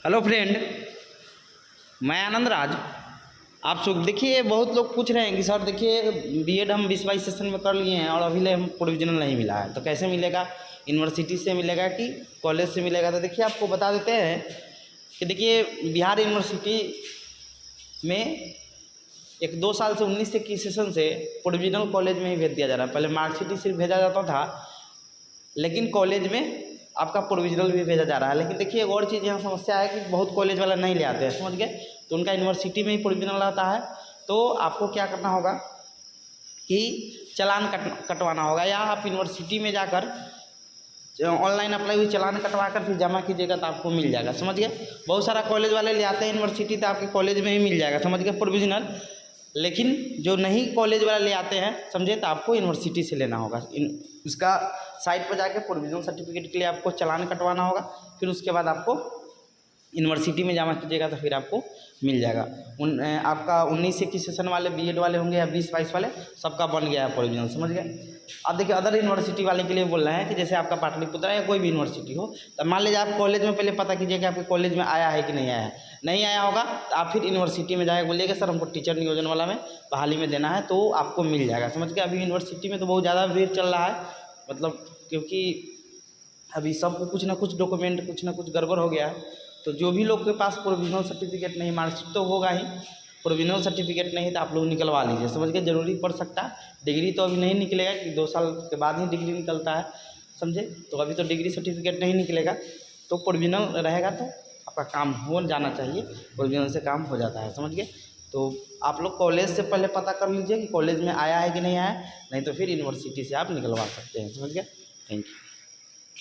Hello friend, मैं आनंद राज। आप सुख देखिए, बहुत लोग पूछ रहे हैं कि सर देखिए बीएड हम 20-22 सेशन में कर लिए हैं और अभी ले हम प्रोविजनल नहीं मिला है, तो कैसे मिलेगा? यूनिवर्सिटी से मिलेगा कि कॉलेज से मिलेगा? तो देखिए आपको बता देते हैं कि देखिए बिहार यूनिवर्सिटी में 1-2 साल से 19-21 सेशन से प्रोविजनल कॉलेज में ही भेज दिया जा रहा है। पहले मार्कशीट ही सिर्फ भेजा जाता था, लेकिन कॉलेज में आपका प्रोविजनल भी भेजा जा रहा है। लेकिन देखिए एक और चीज़ यहाँ समस्या है कि बहुत कॉलेज वाला नहीं ले आते हैं, समझ गए? तो उनका यूनिवर्सिटी में ही प्रोविजनल आता है। तो आपको क्या करना होगा कि चालान कटवाना होगा, या आप यूनिवर्सिटी में जाकर ऑनलाइन अप्लाई हुई चालान कटवा कर फिर जमा कीजिएगा तो आपको मिल जाएगा, समझ गए? बहुत सारा कॉलेज वाले ले आते हैं यूनिवर्सिटी, तो आपके कॉलेज में ही मिल जाएगा, समझ गए, प्रोविजनल। लेकिन जो नहीं कॉलेज वाला ले आते हैं, समझे, तो आपको यूनिवर्सिटी से लेना होगा। उसका साइट पर जाके प्रोविजनल सर्टिफिकेट के लिए आपको चालान कटवाना होगा, फिर उसके बाद आपको यूनिवर्सिटी में जमा कीजिएगा तो फिर आपको मिल जाएगा। आपका 19-21 सेशन वाले बीएड वाले होंगे या 20-22 वाले, सबका बन गया है प्रोविजनल, समझ गए? अब देखिए अदर यूनिवर्सिटी वाले के लिए बोल रहे हैं कि जैसे आपका पाटलिपुत्र या कोई भी यूनिवर्सिटी हो, तो मान लीजिए आप कॉलेज में पहले पता कीजिए कि आपके कॉलेज में आया है कि नहीं आया है। नहीं आया होगा तो आप फिर यूनिवर्सिटी में जाकर बोलिएगा सर हमको टीचर नियोजन वाला में बहाली में देना है, तो आपको मिल जाएगा, समझ गए? अभी यूनिवर्सिटी में तो बहुत ज़्यादा भीड़ चल रहा है, मतलब क्योंकि अभी सबको कुछ ना कुछ डॉक्यूमेंट कुछ ना कुछ गड़बड़ हो गया है। तो जो भी लोग के पास प्रोविजनल सर्टिफिकेट नहीं, मार्कशीट तो होगा ही, प्रोविजनल सर्टिफिकेट नहीं तो आप लोग निकलवा लीजिए, समझ के? ज़रूरी पड़ सकता है। डिग्री तो अभी नहीं निकलेगा कि 2 साल के बाद ही डिग्री निकलता है, समझे? तो अभी तो डिग्री सर्टिफिकेट नहीं निकलेगा, तो प्रोविजनल रहेगा तो आपका काम हो जाना चाहिए, प्रोविजनल से काम हो जाता है, समझ गए? तो आप लोग कॉलेज से पहले पता कर लीजिए कि कॉलेज में आया है कि नहीं आया, नहीं तो फिर यूनिवर्सिटी से आप निकलवा सकते हैं, समझ गए? Thank you.